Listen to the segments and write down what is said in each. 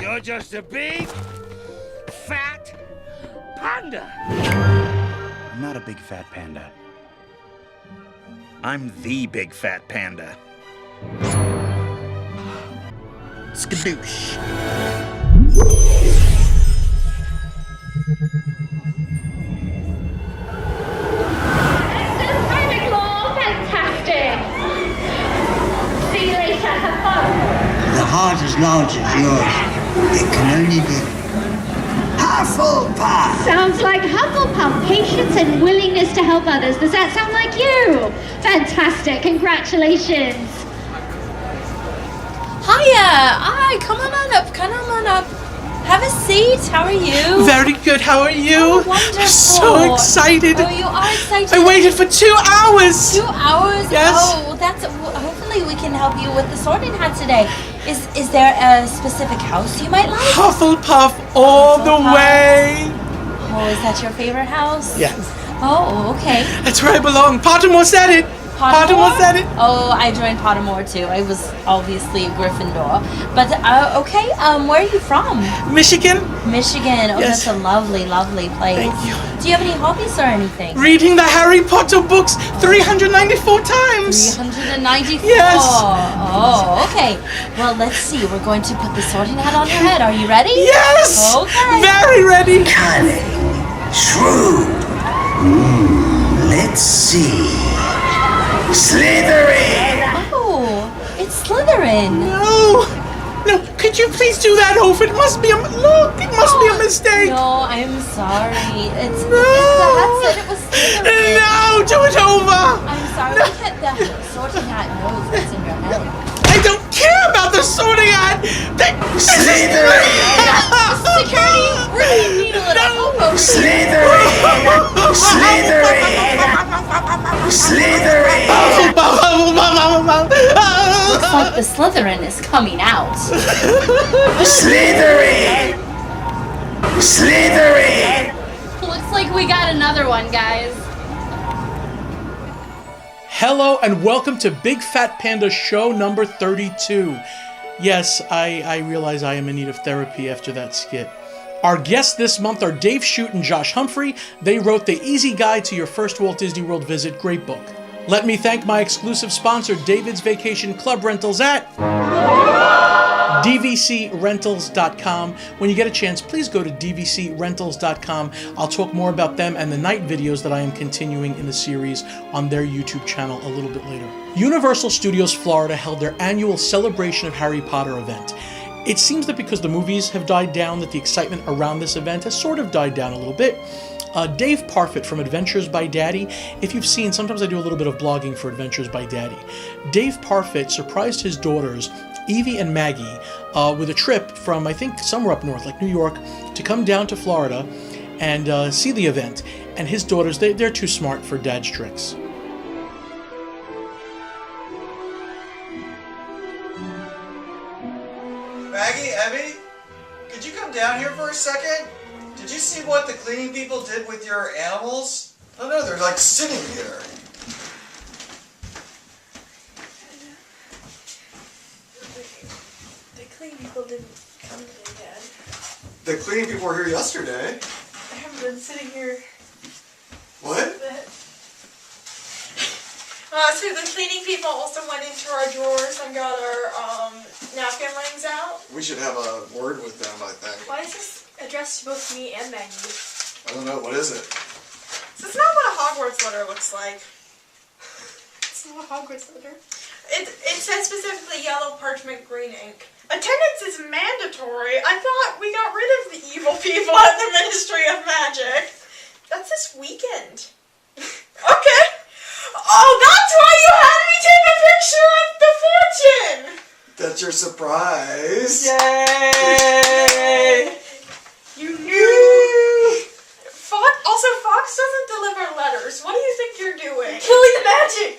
You're just a big, fat panda. I'm not a big fat panda. I'm the big fat panda. Skadoosh. Fantastic! See you later, have fun. The heart as large as yours. It can only be Hufflepuff! Sounds like Hufflepuff, patience and willingness to help others. Does that sound like you? Fantastic, congratulations. Hiya! Hi, come on up. Have a seat. How are you? Very good. How are you? Oh, wonderful. So excited. Oh, you are excited. I waited for 2 hours. 2 hours? Yes. Oh, well, hopefully we can help you with the sorting hat today. Is there a specific house you might like? Hufflepuff all the way. Oh, is that your favorite house? Yes. Oh, okay. That's where I belong. Pottermore said it. Pottermore said it. Oh, I joined Pottermore too. I was obviously a Gryffindor. But, okay, where are you from? Michigan. Michigan. Oh, Yes. that's a lovely, lovely place. Thank you. Do you have any hobbies or anything? Reading the Harry Potter books 394 times. 394. Yes. Oh, okay. Well, let's see. We're going to put the sorting hat on your head. Are you ready? Yes. Okay. Very ready. Cunning. Shrewd. Let's see. Slytherin! Oh, it's Slytherin. No. Could you please do that over? It must be a mistake. No, I'm sorry. It's the hat said it was Slytherin. No, do it over. I'm sorry. Look at the sorting hat knows what's in your head. I don't care about the sorting hat. Slytherin! Security, we're gonna need a little help over here. Slytherin! Slytherin! Looks like the Slytherin is coming out. Slytherin! Slytherin! Looks like we got another one, guys. Hello and welcome to Big Fat Panda show number 32. Yes, I realize I am in need of therapy after that skit. Our guests this month are Dave Shute and Josh Humphrey. They wrote the Easy Guide to Your First Walt Disney World Visit. Great book. Let me thank my exclusive sponsor, David's Vacation Club Rentals at dvcrentals.com. When you get a chance, please go to dvcrentals.com. I'll talk more about them and the night videos that I am continuing in the series on their YouTube channel a little bit later. Universal Studios Florida held their annual Celebration of Harry Potter event. It seems that because the movies have died down, that the excitement around this event has sort of died down a little bit. Dave Parfit from Adventures by Daddy. If you've seen, sometimes I do a little bit of blogging for Adventures by Daddy. Dave Parfit surprised his daughters, Evie and Maggie, with a trip from, I think, somewhere up north, like New York, to come down to Florida and see the event. And his daughters, they're too smart for Dad's tricks. Maggie, Emmy, could you come down here for a second? Did you see what the cleaning people did with your animals? Oh no, they're like sitting here. The cleaning people didn't come today, Dad. The cleaning people were here yesterday. I haven't been sitting here. What? So the cleaning people also went into our drawers and got our napkin rings out. We should have a word with them, I think. Why is this addressed to both me and Maggie? I don't know, what is it? So it's not what a Hogwarts letter looks like. It's not a Hogwarts letter. It says specifically yellow parchment green ink. Attendance is mandatory. I thought we got rid of the evil people at the Ministry of Magic. That's this weekend. Okay. Oh, that's why you had me take a picture of the fortune! That's your surprise. Yay! You knew! Fox doesn't deliver letters. What do you think you're doing? Killing magic!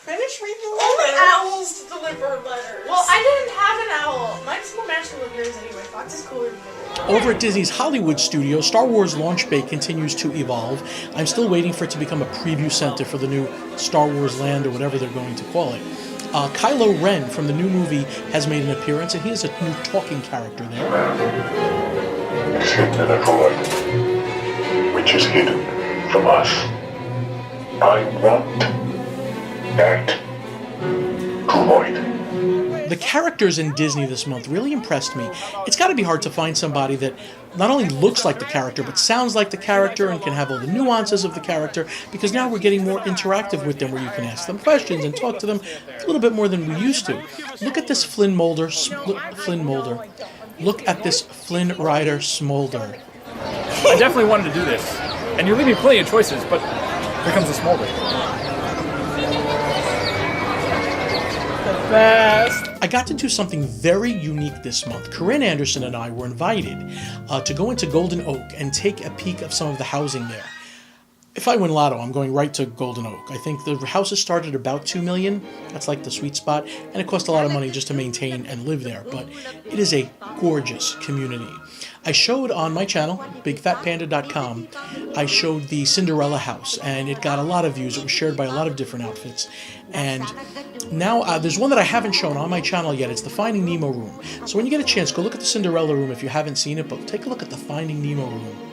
Finish reading the letter. Only owls deliver letters. Well, I didn't have an owl. Mine's more magical than yours anyway. Fox is cooler than yours. Over at Disney's Hollywood studio, Star Wars Launch Bay continues to evolve. I'm still waiting for it to become a preview center for the new Star Wars Land or whatever they're going to call it. Kylo Ren from the new movie has made an appearance, and he is a new talking character there. Is hidden in a droid, which is hidden from us. I want that droid. The characters in Disney this month really impressed me. It's got to be hard to find somebody that not only looks like the character, but sounds like the character and can have all the nuances of the character, because now we're getting more interactive with them, where you can ask them questions and talk to them a little bit more than we used to. Look at this Flynn Mulder. Look at this Flynn Ryder Smolder. I definitely wanted to do this, and you're leaving plenty of choices, but here comes the Smolder. Best. I got to do something very unique this month. Corinne Andersson and I were invited to go into Golden Oak and take a peek of some of the housing there. If I win Lotto, I'm going right to Golden Oak. I think the houses start at about $2 million. That's like the sweet spot, and it costs a lot of money just to maintain and live there, but it is a gorgeous community. I showed on my channel, bigfatpanda.com, I showed the Cinderella House, and it got a lot of views. It was shared by a lot of different outfits. And now there's one that I haven't shown on my channel yet. It's the Finding Nemo room. So when you get a chance, go look at the Cinderella room if you haven't seen it, but take a look at the Finding Nemo room.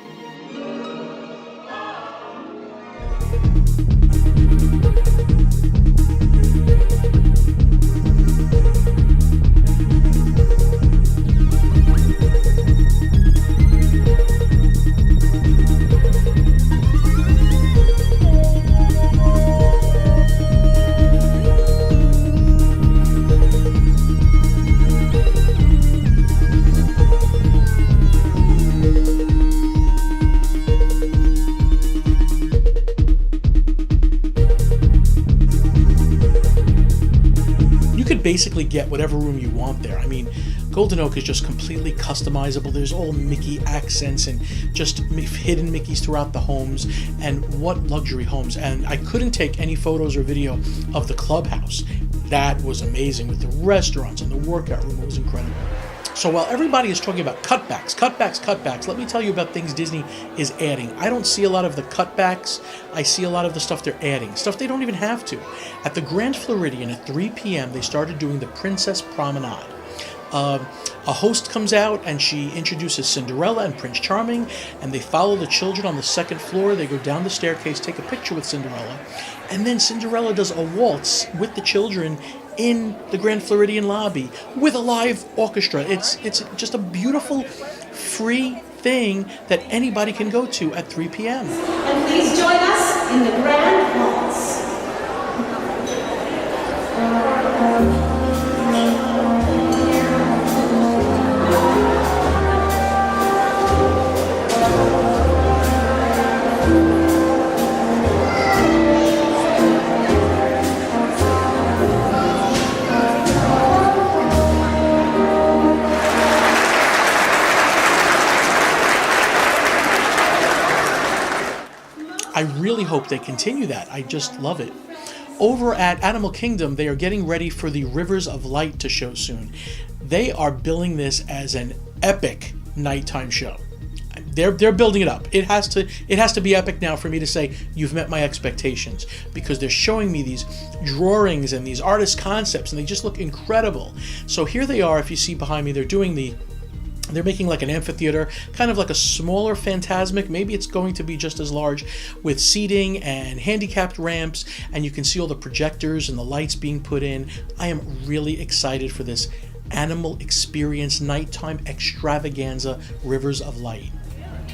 Basically get whatever room you want there. I mean, Golden Oak is just completely customizable. There's all Mickey accents and just hidden Mickeys throughout the homes, and what luxury homes. And I couldn't take any photos or video of the clubhouse. That was amazing with the restaurants and the workout room. It was incredible. So while everybody is talking about cutbacks, let me tell you about things Disney is adding. I don't see a lot of the cutbacks. I see a lot of the stuff they're adding, stuff they don't even have to. At the Grand Floridian at 3 p.m., they started doing the Princess Promenade. A host comes out and she introduces Cinderella and Prince Charming, and they follow the children on the second floor. They go down the staircase, take a picture with Cinderella, and then Cinderella does a waltz with the children in the Grand Floridian lobby with a live orchestra. It's just a beautiful, free thing that anybody can go to at 3 p.m. And please join us in the Grand Waltz. I really hope they continue that. I just love it. Over at Animal Kingdom, they are getting ready for the Rivers of Light to show soon. They are billing this as an epic nighttime show. They're building it up. It has to be epic now for me to say you've met my expectations, because they're showing me these drawings and these artist concepts, and they just look incredible. So here they are. If you see behind me, they're making like an amphitheater, kind of like a smaller Fantasmic. Maybe it's going to be just as large, with seating and handicapped ramps, and you can see all the projectors and the lights being put in. I am really excited for this animal experience nighttime extravaganza, Rivers of Light.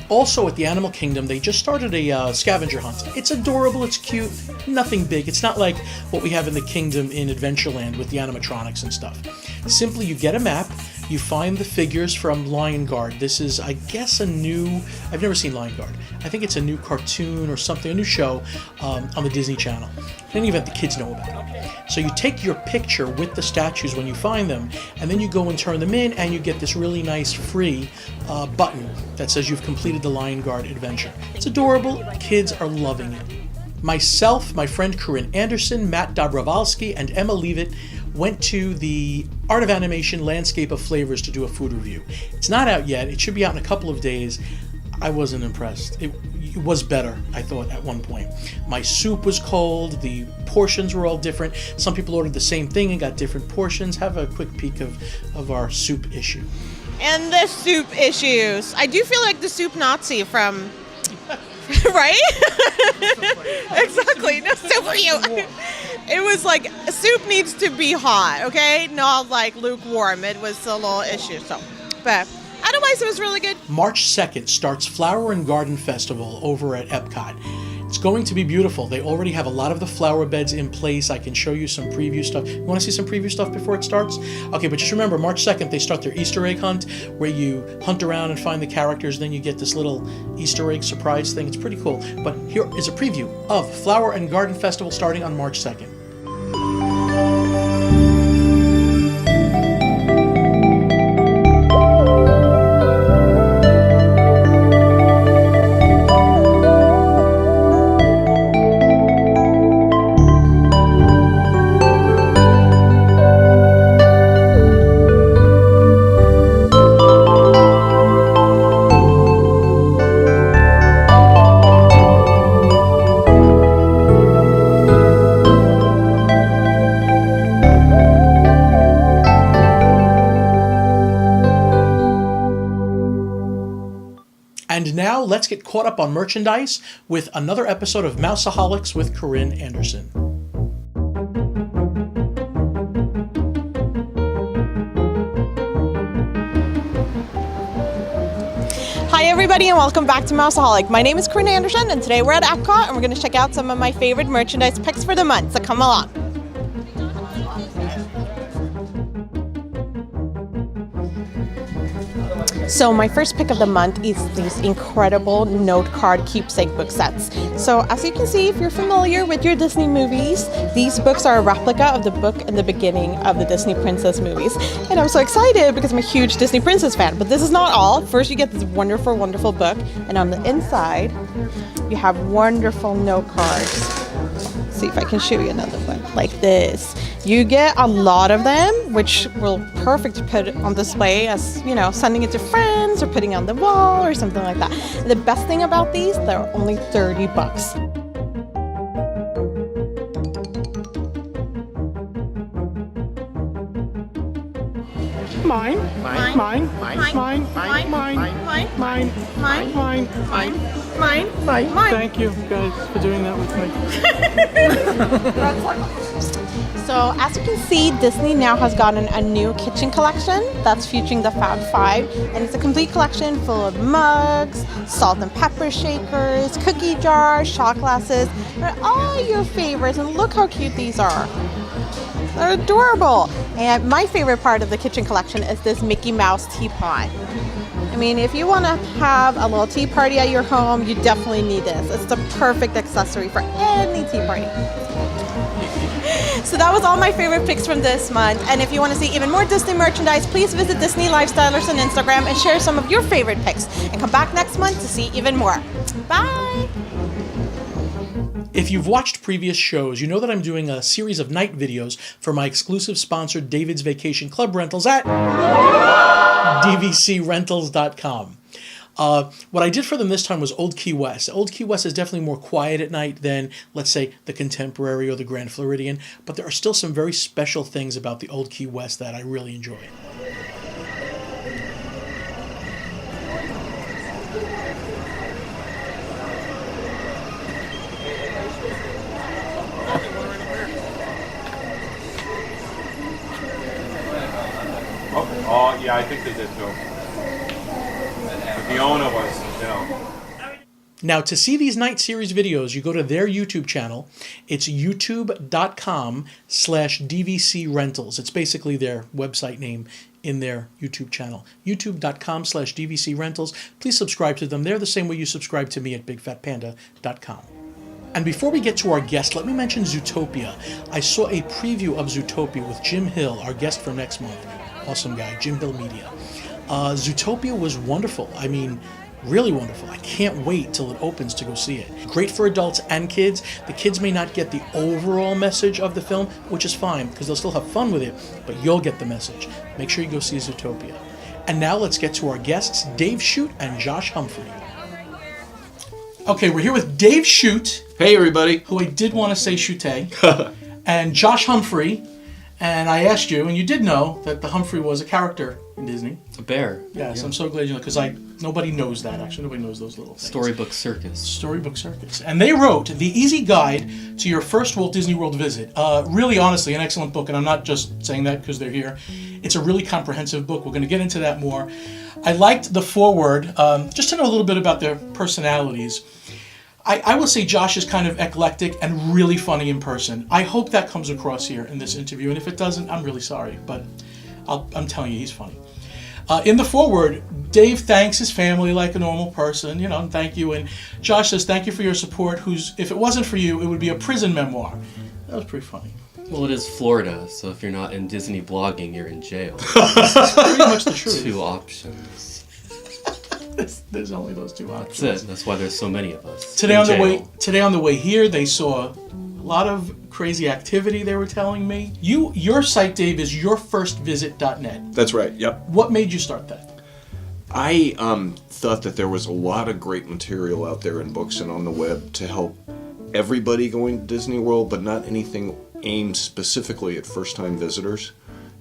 Also at the Animal Kingdom, they just started a scavenger hunt. It's adorable, it's cute, nothing big. It's not like what we have in the Kingdom in Adventureland with the animatronics and stuff. Simply, you get a map, you find the figures from Lion Guard. This is, I guess, I've never seen Lion Guard. I think it's a new cartoon or something, a new show on the Disney Channel. In any event, the kids know about it. So you take your picture with the statues when you find them, and then you go and turn them in, and you get this really nice free button that says you've completed the Lion Guard adventure. It's adorable. Kids are loving it. Myself, my friend Corinne Andersson, Matt Dobrovolsky, and Emma Leavitt went to the Art of Animation Landscape of Flavors to do a food review. It's not out yet. It should be out in a couple of days. I wasn't impressed. It was better, I thought, at one point. My soup was cold. The portions were all different. Some people ordered the same thing and got different portions. Have a quick peek of our soup issue. And the soup issues. I do feel like the soup Nazi from... right? Exactly. No soup for you. It was like, soup needs to be hot, okay? Not like lukewarm. It was a little issue. So, but otherwise it was really good. March 2nd starts Flower and Garden Festival over at Epcot. It's going to be beautiful. They already have a lot of the flower beds in place. I can show you some preview stuff. You want to see some preview stuff before it starts? Okay, but just remember, March 2nd, they start their Easter egg hunt, where you hunt around and find the characters, then you get this little Easter egg surprise thing. It's pretty cool. But here is a preview of Flower and Garden Festival starting on March 2nd. And now let's get caught up on merchandise with another episode of Mouse-A-Holics with Corinne Andersson. Hi everybody and welcome back to Mouse-A-Holic. My name is Corinne Andersson and today we're at Epcot and we're going to check out some of my favorite merchandise picks for the month, so come along. So my first pick of the month is these incredible note card keepsake book sets. So as you can see, if you're familiar with your Disney movies, these books are a replica of the book in the beginning of the Disney Princess movies. And I'm so excited because I'm a huge Disney Princess fan, but this is not all. First you get this wonderful, wonderful book, and on the inside, you have wonderful note cards. See if I can show you another one like this. You get a lot of them, which will perfect to put on display as, you know, sending it to friends or putting on the wall or something like that. And the best thing about these, they're only $30. Mine. Mine. Mine. Mine. Mine. Mine. Mine. Mine. Mine. Mine. Mine. Mine. Mine. Mine. Mine. Thank you guys for doing that with me. So as you can see, Disney now has gotten a new kitchen collection that's featuring the Fab Five, and it's a complete collection full of mugs, salt and pepper shakers, cookie jars, shot glasses, and all your favorites. And look how cute these are. They're adorable. And my favorite part of the kitchen collection is this Mickey Mouse teapot. I mean, if you want to have a little tea party at your home, you definitely need this. It's the perfect accessory for any tea party. So that was all my favorite picks from this month. And if you want to see even more Disney merchandise, please visit Disney Lifestylers on Instagram and share some of your favorite picks. And come back next month to see even more. Bye! If you've watched previous shows, you know that I'm doing a series of night videos for my exclusive sponsor, David's Vacation Club Rentals at dvcrentals.com. What I did for them this time was Old Key West. Old Key West is definitely more quiet at night than, let's say, the Contemporary or the Grand Floridian, but there are still some very special things about the Old Key West that I really enjoy. Oh, yeah, I think they did too. The owner was, you know. Now, to see these night series videos, you go to their YouTube channel. It's youtube.com/DVCRentals. It's basically their website name in their YouTube channel. youtube.com/DVCRentals. Please subscribe to them. They're the same way you subscribe to me at BigFatPanda.com. And before we get to our guest, let me mention Zootopia. I saw a preview of Zootopia with Jim Hill, our guest for next month. Awesome guy, Jim Hill Media. Zootopia was wonderful. I mean, Really wonderful. I can't wait till it opens to go see it. Great for adults and kids. The kids may not get the overall message of the film, which is fine because they'll still have fun with it, but you'll get the message. Make sure you go see Zootopia. And now let's get to our guests, Dave Shute and Josh Humphrey. Okay, we're here with Dave Shute. Hey, everybody. Who I did want to say Shute. And Josh Humphrey. And I asked you, and you did know, that the Humphrey was a character in Disney. A bear. Yes, yeah. I'm so glad you know, because nobody knows that, actually. Nobody knows those little things. Storybook Circus. Storybook Circus. And they wrote The Easy Guide to Your First Walt Disney World Visit. Really, honestly, an excellent book, and I'm not just saying that because they're here. It's a really comprehensive book. We're going to get into that more. I liked the foreword, just to know a little bit about their personalities. I will say Josh is kind of eclectic and really funny in person. I hope that comes across here in this interview, and if it doesn't, I'm really sorry, but I'm telling you, he's funny. In the foreword, Dave thanks his family like a normal person, and thank you, and Josh says, thank you for your support, if it wasn't for you, it would be a prison memoir. That was pretty funny. Well, it is Florida, so if you're not in Disney blogging, you're in jail. That's pretty much the truth. 2 options. There's only those 2 options. That's it. That's why there's so many of us. Today on the way here, they saw a lot of crazy activity. They were telling me. Your site, Dave, is yourfirstvisit.net. That's right. Yep. What made you start that? I thought that there was a lot of great material out there in books and on the web to help everybody going to Disney World, but not anything aimed specifically at first-time visitors.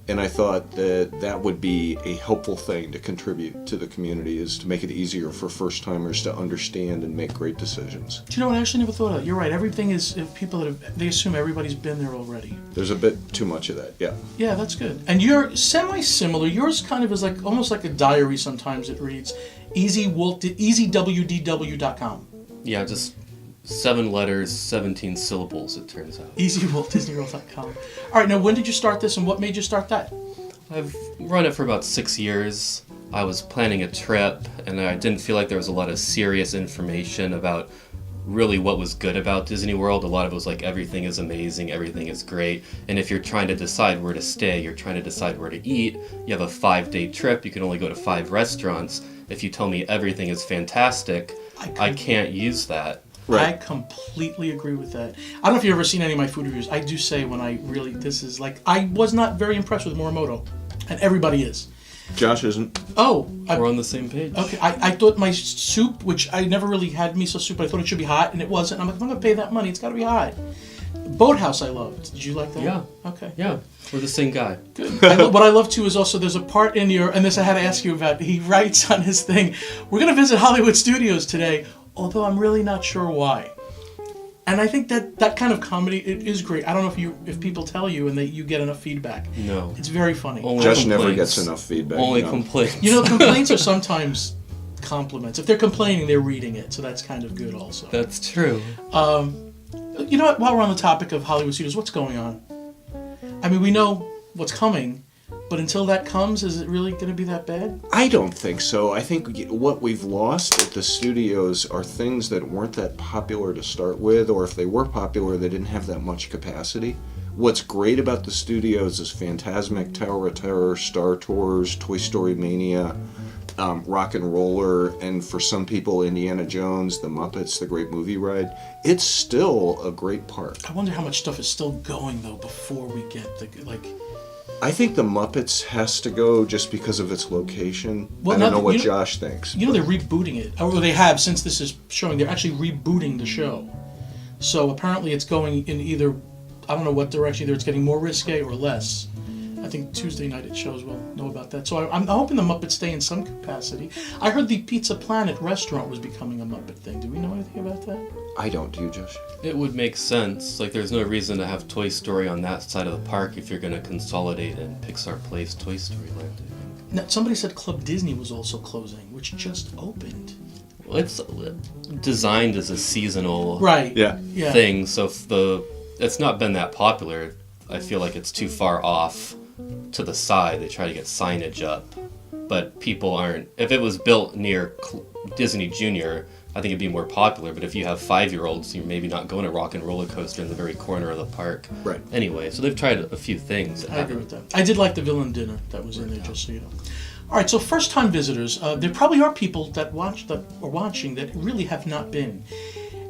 And I thought that would be a helpful thing to contribute to the community, is to make it easier for first-timers to understand and make great decisions. Do you know what? I actually never thought of that. You're right. Everything is, if people they assume everybody's been there already. There's a bit too much of that, yeah. Yeah, that's good. And you're semi-similar. Yours kind of is almost like a diary sometimes it reads. EasyWDW.com. Yeah, just 7 letters, 17 syllables, it turns out. EasyWaltDisneyWorld.com. All right, now when did you start this and what made you start that? I've run it for about 6 years. I was planning a trip and I didn't feel like there was a lot of serious information about really what was good about Disney World. A lot of it was like everything is amazing, everything is great. And if you're trying to decide where to stay, you're trying to decide where to eat, you have a 5-day trip, you can only go to 5 restaurants. If you tell me everything is fantastic, I can't use that. Right. I completely agree with that. I don't know if you've ever seen any of my food reviews. I do say when I was not very impressed with Morimoto, and everybody is. Josh isn't. Oh. We're on the same page. Okay, I thought my soup, which I never really had miso soup, but I thought it should be hot, and it wasn't. I'm like, if I'm going to pay that money, it's got to be hot. Boathouse I loved. Did you like that? Yeah. Okay. Yeah, we're the same guy. Good. What I love too is also there's a part in and this I had to ask you about, he writes on his thing, we're going to visit Hollywood Studios today, although I'm really not sure why. And I think that kind of comedy, it is great. I don't know if people tell you and you get enough feedback. No. It's very funny. Josh never gets enough feedback. Only complaints. Complaints are sometimes compliments. If they're complaining, they're reading it, so that's kind of good also. That's true. You know what, while we're on the topic of Hollywood Studios, what's going on? I mean, we know what's coming, but until that comes, is it really going to be that bad? I don't think so. I think what we've lost at the studios are things that weren't that popular to start with, or if they were popular, they didn't have that much capacity. What's great about the studios is Fantasmic, Tower of Terror, Star Tours, Toy Story Mania, Rock and Roller, and for some people, Indiana Jones, The Muppets, The Great Movie Ride. It's still a great park. I wonder how much stuff is still going, though, before we get I think The Muppets has to go just because of its location. Well, I don't know what Josh thinks. They're rebooting it. Or they have, since this is showing, they're actually rebooting the show. So apparently it's going in either, I don't know what direction, either it's getting more risque or less. I think Tuesday night it shows we'll know about that. So I'm hoping the Muppets stay in some capacity. I heard the Pizza Planet restaurant was becoming a Muppet thing. Do we know anything about that? I don't. Do you, Josh? It would make sense. There's no reason to have Toy Story on that side of the park if you're going to consolidate in Pixar Place Toy Story Land, I think. Now, somebody said Club Disney was also closing, which just opened. Well, it's designed as a seasonal thing, so if it's not been that popular, I feel like it's too far off to the side. They try to get signage up, but people aren't. If it was built near Disney Junior, I think it'd be more popular, but if you have 5-year-olds, you're maybe not going to Rock and Roller Coaster in the very corner of the park. Right. Anyway, so they've tried a few things. I agree with that. I did like the villain dinner that was in there, just so you know. All right, so first-time visitors. There probably are people that are watching that really have not been.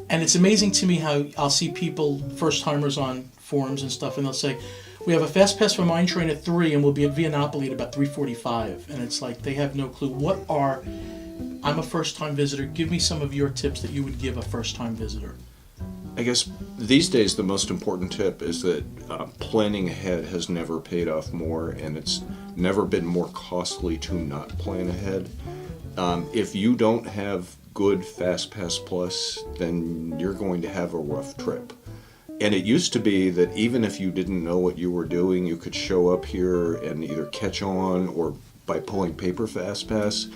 And it's amazing to me how I'll see people, first-timers on forums and stuff, and they'll say, we have a fast pass for Mine Train at 3, and we'll be at Viennapoli at about 3:45. And it's like they have no clue. I'm a first-time visitor. Give me some of your tips that you would give a first-time visitor. I guess these days the most important tip is that planning ahead has never paid off more, and it's never been more costly to not plan ahead. If you don't have good FastPass Plus, then you're going to have a rough trip. And it used to be that even if you didn't know what you were doing, you could show up here and either catch on, or by pulling paper FastPass,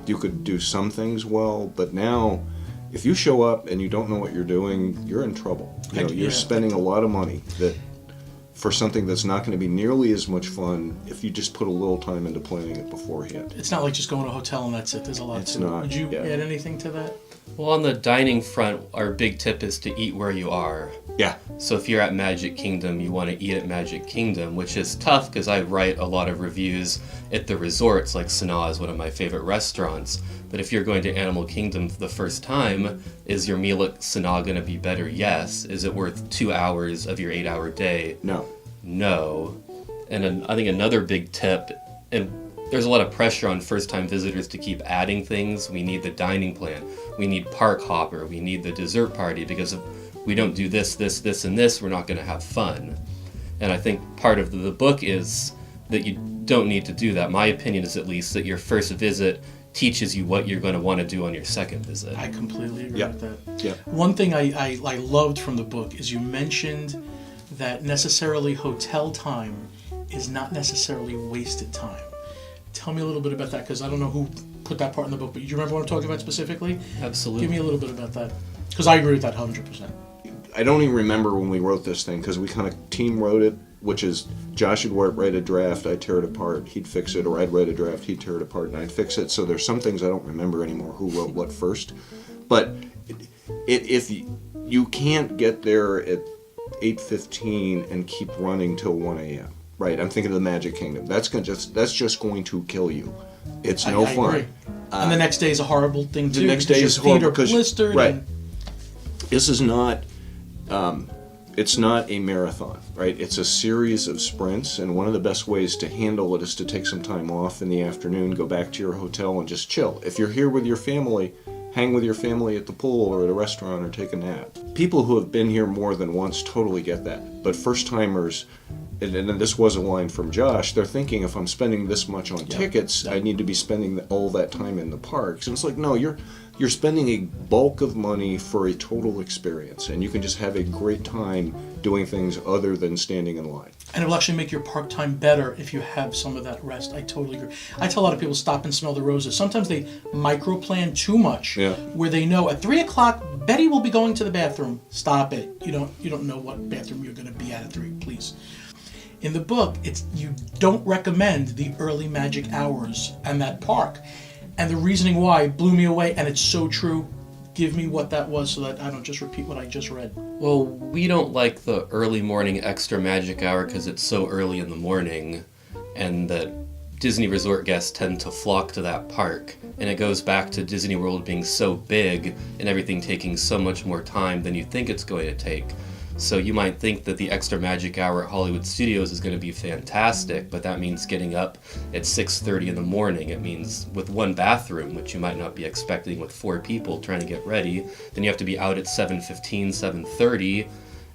you could do some things well. But now, if you show up and you don't know what you're doing, you're in trouble. You're spending a lot of money for something that's not going to be nearly as much fun if you just put a little time into planning it beforehand. It's not like just going to a hotel and that's it. There's a lot to it. Would you add anything to that? Well, on the dining front, our big tip is to eat where you are. Yeah. So if you're at Magic Kingdom, you want to eat at Magic Kingdom, which is tough because I write a lot of reviews at the resorts, like Sanaa is one of my favorite restaurants. But if you're going to Animal Kingdom for the first time, is your meal at Sanaa going to be better? Yes. Is it worth 2 hours of your 8-hour day? No. No. And I think another big tip, and there's a lot of pressure on first-time visitors to keep adding things. We need the dining plan. We need park hopper. We need the dessert party, because if we don't do this, and this, we're not going to have fun. And I think part of the book is that you don't need to do that. My opinion is, at least, that your first visit teaches you what you're going to want to do on your second visit. I completely agree with that. Yeah. One thing I loved from the book is you mentioned that necessarily hotel time is not necessarily wasted time. Tell me a little bit about that, because I don't know who put that part in the book, but do you remember what I'm talking about specifically? Absolutely. Give me a little bit about that, because I agree with that 100%. I don't even remember when we wrote this thing, because we kind of team wrote it, which is Josh would write a draft, I'd tear it apart, he'd fix it, or I'd write a draft, he'd tear it apart, and I'd fix it. So there's some things I don't remember anymore who wrote what first. But if you can't get there at 8:15 and keep running till 1 a.m. Right, I'm thinking of the Magic Kingdom. That's just going to kill you. It's no fun. Agree. And the next day is a horrible thing too. The next day is horrible because blistered. Right. This is not. It's not a marathon, right? It's a series of sprints, and one of the best ways to handle it is to take some time off in the afternoon, go back to your hotel, and just chill. If you're here with your family, hang with your family at the pool or at a restaurant or take a nap. People who have been here more than once totally get that, but first-timers. And this was a line from Josh, they're thinking, if I'm spending this much on tickets, I need to be spending all that time in the parks. And it's like, no, you're spending a bulk of money for a total experience, and you can just have a great time doing things other than standing in line. And it will actually make your park time better if you have some of that rest. I totally agree. I tell a lot of people, stop and smell the roses. Sometimes they micro-plan too much, where they know at 3 o'clock, Betty will be going to the bathroom. Stop it. You don't know what bathroom you're going to be at 3, please. In the book, you don't recommend the early magic hours and that park. And the reasoning why blew me away, and it's so true. Give me what that was so that I don't just repeat what I just read. Well, we don't like the early morning extra magic hour because it's so early in the morning, and that Disney Resort guests tend to flock to that park. And it goes back to Disney World being so big and everything taking so much more time than you think it's going to take. So you might think that the extra magic hour at Hollywood Studios is going to be fantastic, but that means getting up at 6:30 in the morning. It means with one bathroom, which you might not be expecting with 4 people trying to get ready. Then you have to be out at 7:15, 7:30,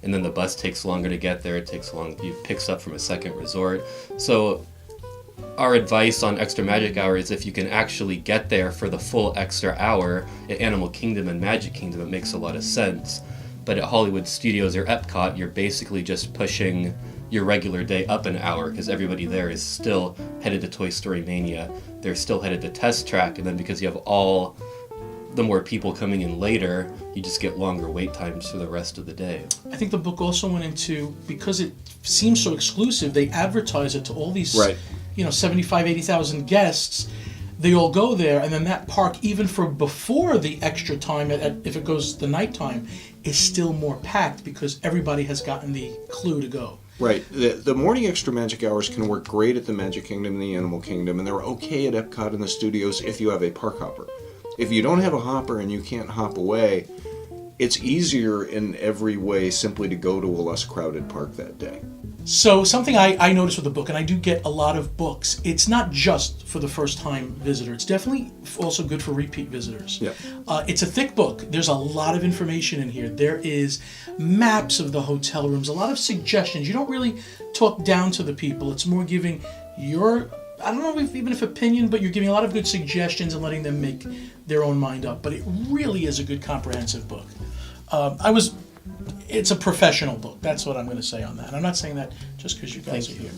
and then the bus takes longer to get there. It takes long. It picks up from a second resort. So our advice on extra magic hour is if you can actually get there for the full extra hour at Animal Kingdom and Magic Kingdom, it makes a lot of sense. But at Hollywood Studios or Epcot, you're basically just pushing your regular day up an hour because everybody there is still headed to Toy Story Mania. They're still headed to Test Track, and then because you have all the more people coming in later, you just get longer wait times for the rest of the day. I think the book also went into, because it seems so exclusive, they advertise it to all these 75, 80,000 guests. They all go there, and then that park, even for before the extra time, if it goes the nighttime, is still more packed because everybody has gotten the clue to go. Right. The morning extra magic hours can work great at the Magic Kingdom and the Animal Kingdom, and they're okay at Epcot and the studios if you have a park hopper. If you don't have a hopper and you can't hop away, it's easier in every way simply to go to a less crowded park that day. So something I noticed with the book, and I do get a lot of books, it's not just for the first-time visitor. It's definitely also good for repeat visitors. Yeah. It's a thick book. There's a lot of information in here. There is maps of the hotel rooms, a lot of suggestions. You don't really talk down to the people. It's more giving your, I don't know if opinion, but you're giving a lot of good suggestions and letting them make their own mind up. But it really is a good comprehensive book. It's a professional book. That's what I'm going to say on that. And I'm not saying that just because you guys are here.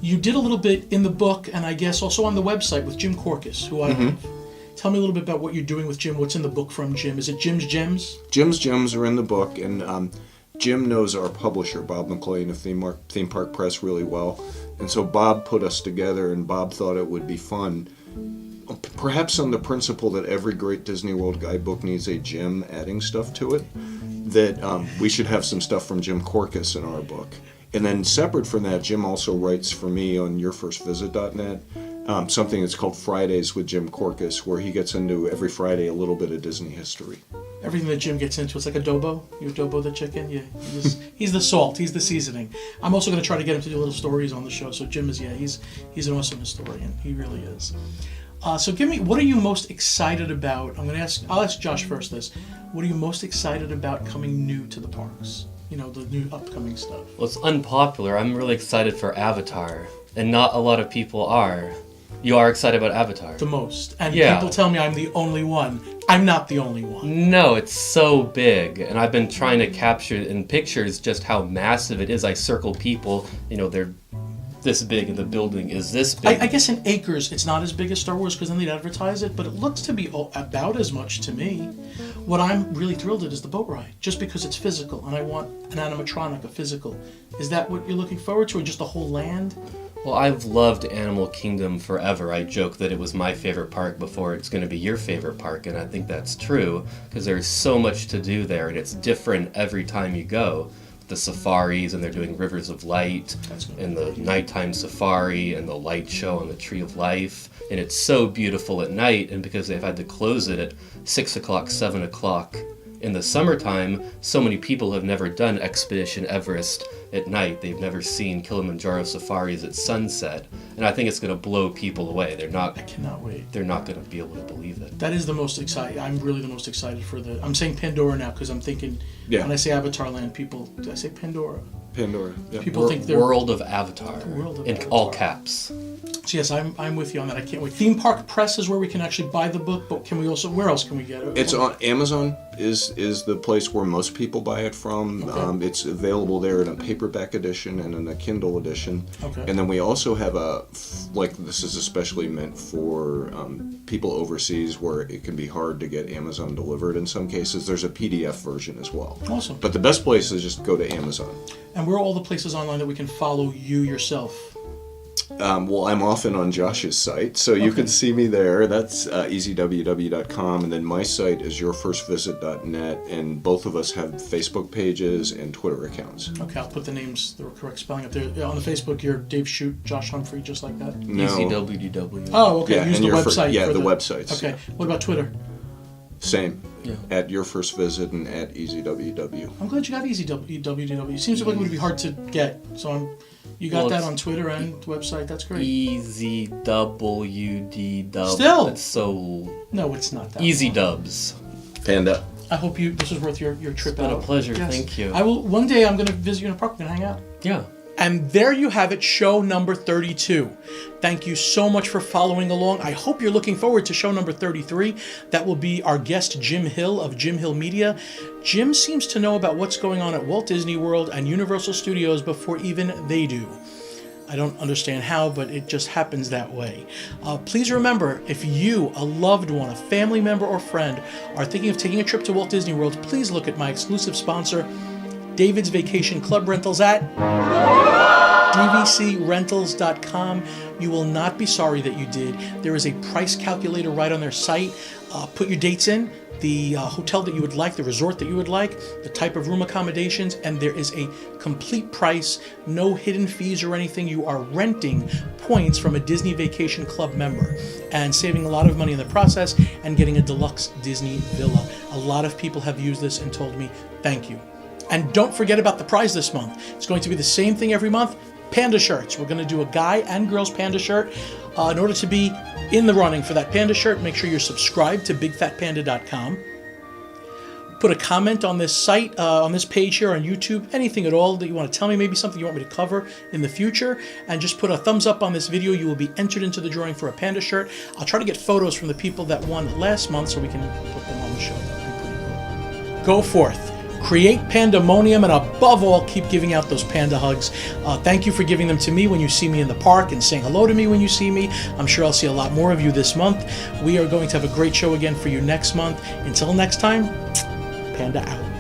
You did a little bit in the book, and I guess also on the website with Jim Korkis, who I love. Tell me a little bit about what you're doing with Jim. What's in the book from Jim? Is it Jim's Gems? Jim's Gems are in the book, and Jim knows our publisher, Bob McLean of Theme Park Press, really well. And so Bob put us together, and Bob thought it would be fun, perhaps on the principle that every great Disney World guidebook needs a Jim adding stuff to it, that we should have some stuff from Jim Korkis in our book. And then separate from that, Jim also writes for me on yourfirstvisit.net something that's called Fridays with Jim Korkis, where he gets into every Friday a little bit of Disney history. Everything that Jim gets into, it's like adobo. You adobo the chicken? Yeah. He's the salt. He's the seasoning. I'm also going to try to get him to do little stories on the show. So Jim is, he's an awesome historian. He really is. So give me, what are you most excited about? I'll ask Josh first this. What are you most excited about coming new to the parks? The new upcoming stuff. Well, it's unpopular. I'm really excited for Avatar, and not a lot of people are. You are excited about Avatar? The most. And people tell me I'm the only one. I'm not the only one. No, it's so big, and I've been trying to capture in pictures just how massive it is. I circle people, they're this big, and the building is this big. I guess in acres it's not as big as Star Wars because then they'd advertise it, but it looks to be about as much to me. What I'm really thrilled at is the boat ride, just because it's physical, and I want an animatronic, a physical. Is that what you're looking forward to, or just the whole land? Well, I've loved Animal Kingdom forever. I joke that it was my favorite park before it's going to be your favorite park, and I think that's true, because there's so much to do there, and it's different every time you go. The safaris, and they're doing Rivers of Light, and the nighttime safari, and the light show on the Tree of Life. And it's so beautiful at night, and because they've had to close it at 6 o'clock, 7 o'clock in the summertime, so many people have never done Expedition Everest at night. They've never seen Kilimanjaro safaris at sunset. And I think it's going to blow people away. I cannot wait. They're not going to be able to believe it. That is the most exciting. I'm really the most excited for I'm saying Pandora now because I'm thinking, when I say Avatar Land, did I say Pandora? Pandora. Yeah. People think they're World of Avatar. All caps. So yes, I'm with you on that. I can't wait. Theme Park Press is where we can actually buy the book, but where else can we get it? It's on Amazon is the place where most people buy it from. Okay. It's available there in a paperback edition and in a Kindle edition. Okay. And then we also have this is especially meant for people overseas where it can be hard to get Amazon delivered in some cases. There's a PDF version as well. Awesome. But the best place is just go to Amazon. And where are all the places online that we can follow you yourself? Well, I'm often on Josh's site, so you can see me there. That's easyww.com, and then my site is yourfirstvisit.net, and both of us have Facebook pages and Twitter accounts. Okay, I'll put the correct spelling up there. On the Facebook, you're Dave Shute, Josh Humphrey, just like that? No. EasyWDW. Oh, okay. Yeah, Use the website. The websites. Okay. What about Twitter? Same. Yeah. At Your First Visit and at EasyWDW. I'm glad you got EasyWDW. It seems like it would be hard to get, so you got that on Twitter and website. That's great. EasyWDW. Still. It's so. No, it's not that. Easy Dubs. Panda. I hope this was worth your trip out. It's been a pleasure. Yes. Thank you. One day I'm going to visit you in a park. We're going to hang out. Yeah. And there you have it, show number 32. Thank you so much for following along. I hope you're looking forward to show number 33. That will be our guest, Jim Hill of Jim Hill Media. Jim seems to know about what's going on at Walt Disney World and Universal Studios before even they do. I don't understand how, but it just happens that way. Please remember, if you, a loved one, a family member or friend, are thinking of taking a trip to Walt Disney World, please look at my exclusive sponsor, David's Vacation Club Rentals at dvcrentals.com. You will not be sorry that you did. There is a price calculator right on their site. Put your dates in, the hotel that you would like, the resort that you would like, the type of room accommodations, and there is a complete price, no hidden fees or anything. You are renting points from a Disney Vacation Club member and saving a lot of money in the process and getting a deluxe Disney villa. A lot of people have used this and told me thank you. And don't forget about the prize this month. It's going to be the same thing every month. Panda shirts. We're going to do a guy and girls panda shirt. In order to be in the running for that panda shirt, make sure you're subscribed to bigfatpanda.com. Put a comment on this site, on this page here on YouTube, anything at all that you want to tell me, maybe something you want me to cover in the future, and just put a thumbs up on this video. You will be entered into the drawing for a panda shirt. I'll try to get photos from the people that won last month so we can put them on the show. That'd be pretty cool. Go forth. Create pandemonium, and above all, keep giving out those panda hugs. Thank you for giving them to me when you see me in the park and saying hello to me when you see me. I'm sure I'll see a lot more of you this month. We are going to have a great show again for you next month. Until next time, Panda out.